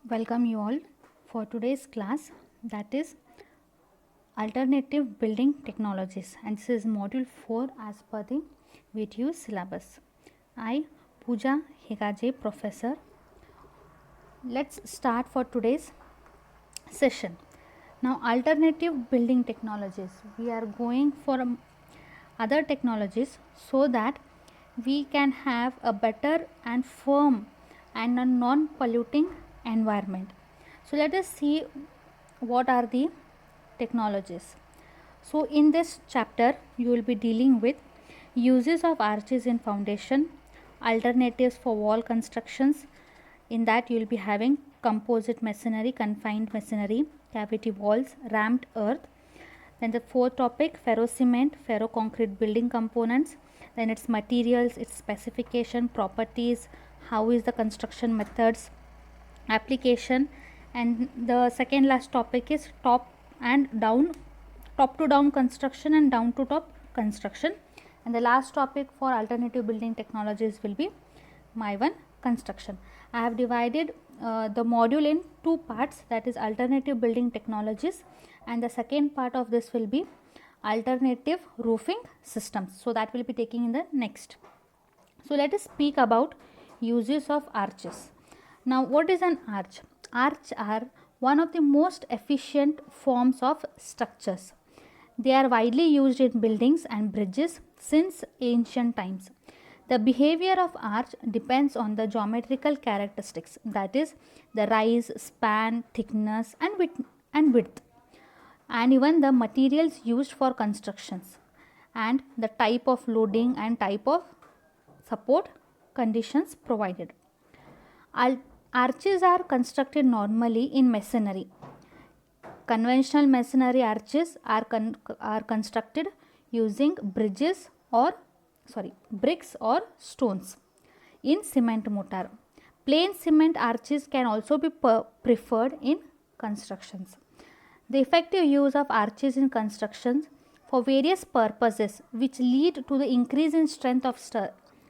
Welcome you all for today's class, that is alternative building technologies, and this is module 4 as per the VTU syllabus. I, Pooja Hegaje, professor. Let's start for today's session. Now alternative building technologies, we are going for other technologies so that we can have a better and firm and a non-polluting environment. So let us see what are the technologies. So in this chapter you will be dealing with uses of arches in foundation, alternatives for wall constructions. In that you will be having composite masonry, confined masonry, cavity walls, ramped earth. Then the fourth topic, ferro cement, ferro concrete building components, then its materials, its specification, properties, how is the construction methods, application, and the second last topic is top to down construction and down to top construction, and the last topic for alternative building technologies will be my1 construction. I have divided the module in two parts, that is alternative building technologies, and the second part of this will be alternative roofing systems. So that will be taking in the next. So let us speak about uses of arches. Now what is an arch? Arch are one of the most efficient forms of structures. They are widely used in buildings and bridges since ancient times. The behavior of arch depends on the geometrical characteristics, that is the rise, span, thickness and width, and even the materials used for constructions, and the type of loading and type of support conditions provided. Arches are constructed normally in masonry. Conventional masonry arches are constructed using bricks or stones in cement mortar. Plain cement arches can also be preferred in constructions. The effective use of arches in constructions for various purposes which lead to the increase in strength of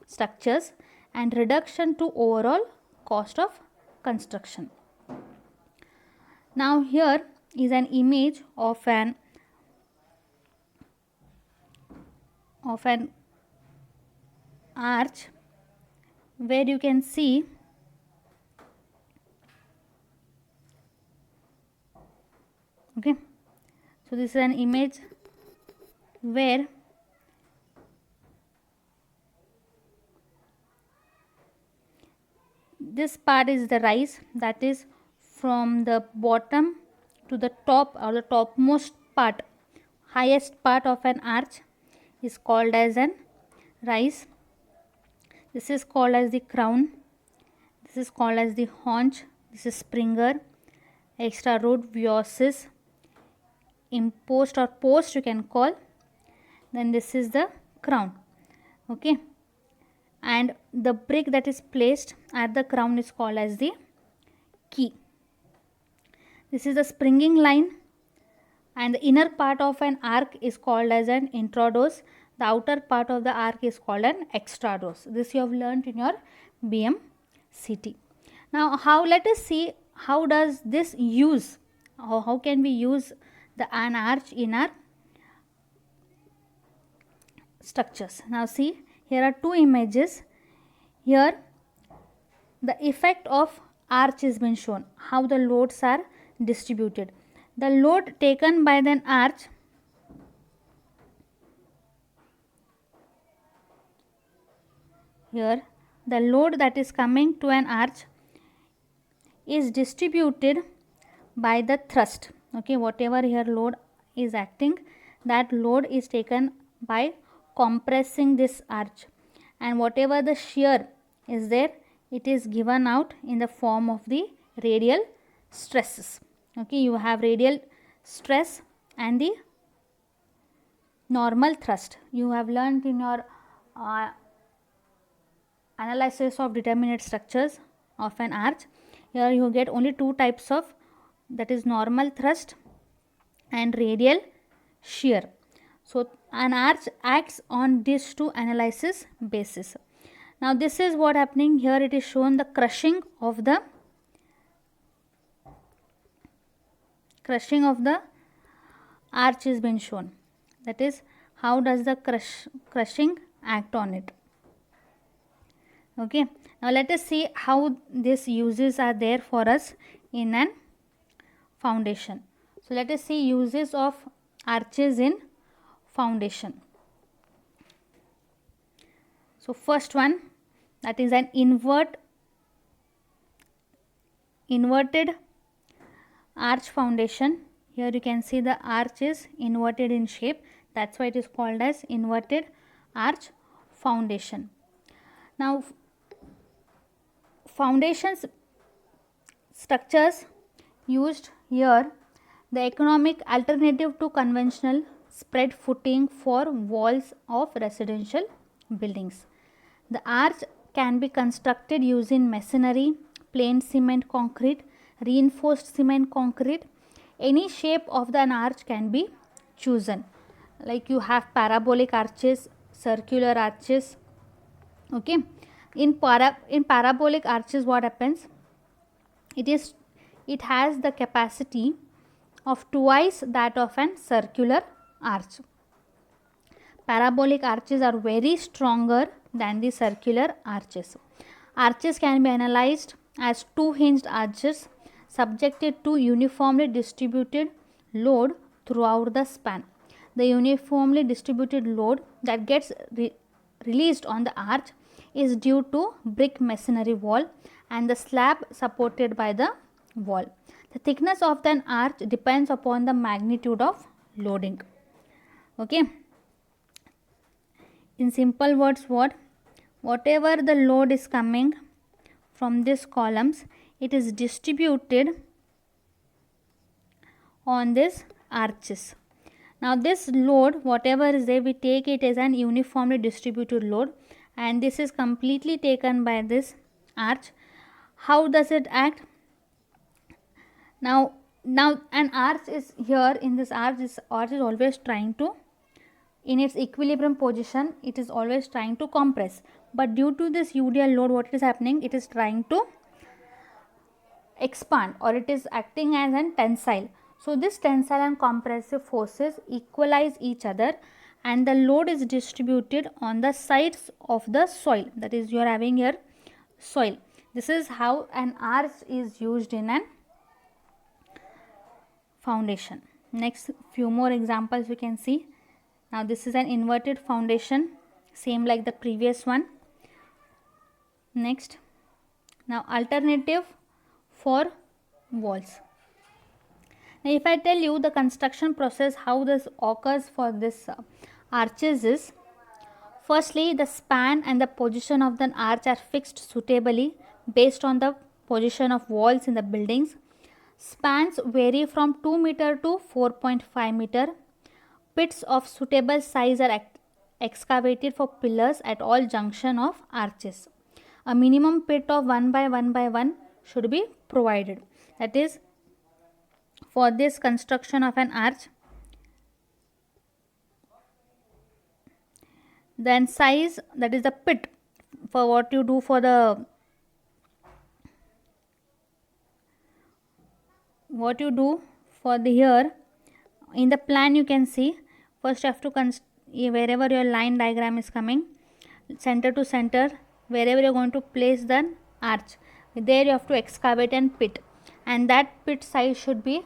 structures and reduction to overall cost of construction. Now here is an image of an arch where you can see okay. So this is an image where this part is the rise, that is from the bottom to the top, or the topmost part, highest part of an arch is called as an rise. This is called as the crown, this is called as the haunch, this is springer, extra root, voices, impost or post you can call, then this is the crown, okay, and the brick that is placed at the crown is called as the key. This is the springing line, and the inner part of an arc is called as an intrados. The outer part of the arc is called an extrados. This you have learnt in your BMCT. Now let us see how does this use, how can we use an arch in our structures. Now see, here are two images. Here the effect of arch is been shown, how the loads are distributed. The load taken by an arch here, the load that is coming to an arch is distributed by the thrust, okay. Whatever here load is acting, that load is taken by compressing this arch, and whatever the shear is there, it is given out in the form of the radial stresses, okay. You have radial stress and the normal thrust. You have learnt in your analysis of determinate structures of an arch. Here you get only two types of, that is normal thrust and radial shear. So an arch acts on these two analysis basis. Now this is what happening here. It is shown the crushing of the crushing of the arch is been shown. That is, how does the crushing act on it. Okay, now let us see how these uses are there for us in an foundation. So let us see uses of arches in foundation. So first one, that is an inverted arch foundation. Here you can see the arch is inverted in shape, that's why it is called as inverted arch foundation. Now foundations structures used here, the economic alternative to conventional spread footing for walls of residential buildings. The arch can be constructed using masonry, plain cement concrete, reinforced cement concrete. Any shape of an arch can be chosen, like you have parabolic arches, circular arches. Okay, in parabolic arches what happens, it has the capacity of twice that of an circular arch. Parabolic arches are very stronger than the circular arches. Arches can be analyzed as two hinged arches subjected to uniformly distributed load throughout the span. The uniformly distributed load that gets released on the arch is due to brick masonry wall and the slab supported by the wall. The thickness of an arch depends upon the magnitude of loading. Okay. In simple words, whatever the load is coming from these columns, it is distributed on these arches. Now this load, whatever is there, we take it as an uniformly distributed load, and this is completely taken by this arch. How does it act? Now an arch is here. In this arch, is always trying to, in its equilibrium position, it is always trying to compress, but due to this UDL load, what is happening, it is trying to expand, or it is acting as an tensile. So this tensile and compressive forces equalize each other, and the load is distributed on the sides of the soil. That is, you are having here soil. This is how an arch is used in an foundation. Next, few more examples you can see. Now this is an inverted foundation, same like the previous one. Next, now alternative for walls. Now if I tell you the construction process, how this occurs for this arches is, firstly the span and the position of the arch are fixed suitably based on the position of walls in the buildings. Spans vary from 2 meter to 4.5 meter. Pits of suitable size are excavated for pillars at all junction of arches. A minimum pit of 1 by 1 by 1 should be provided. That is, for this construction of an arch, then size, that is the pit, for what you do for the here in the plan, you can see, first you have to wherever your line diagram is coming, center to center, wherever you are going to place the arch, there you have to excavate and pit, and that pit size should be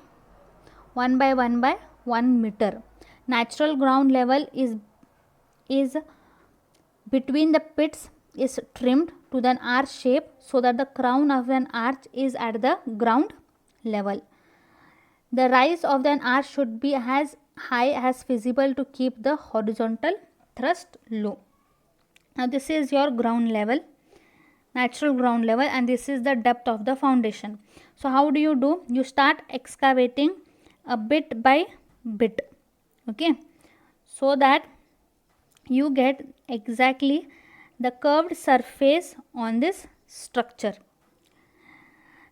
1 by 1 by 1 meter. Natural ground level is between the pits is trimmed to the arch shape, so that the crown of an arch is at the ground level. The rise of the arch should be as high as feasible to keep the horizontal thrust low. Now this is your ground level, natural ground level, and this is the depth of the foundation. So how do? You start excavating a bit by bit, okay, so that you get exactly the curved surface on this structure.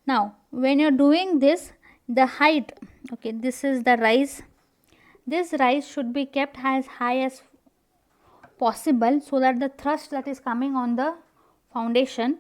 Now when you are doing this, the height, okay, this is the rise, this rise should be kept as high as possible, so that the thrust that is coming on the foundation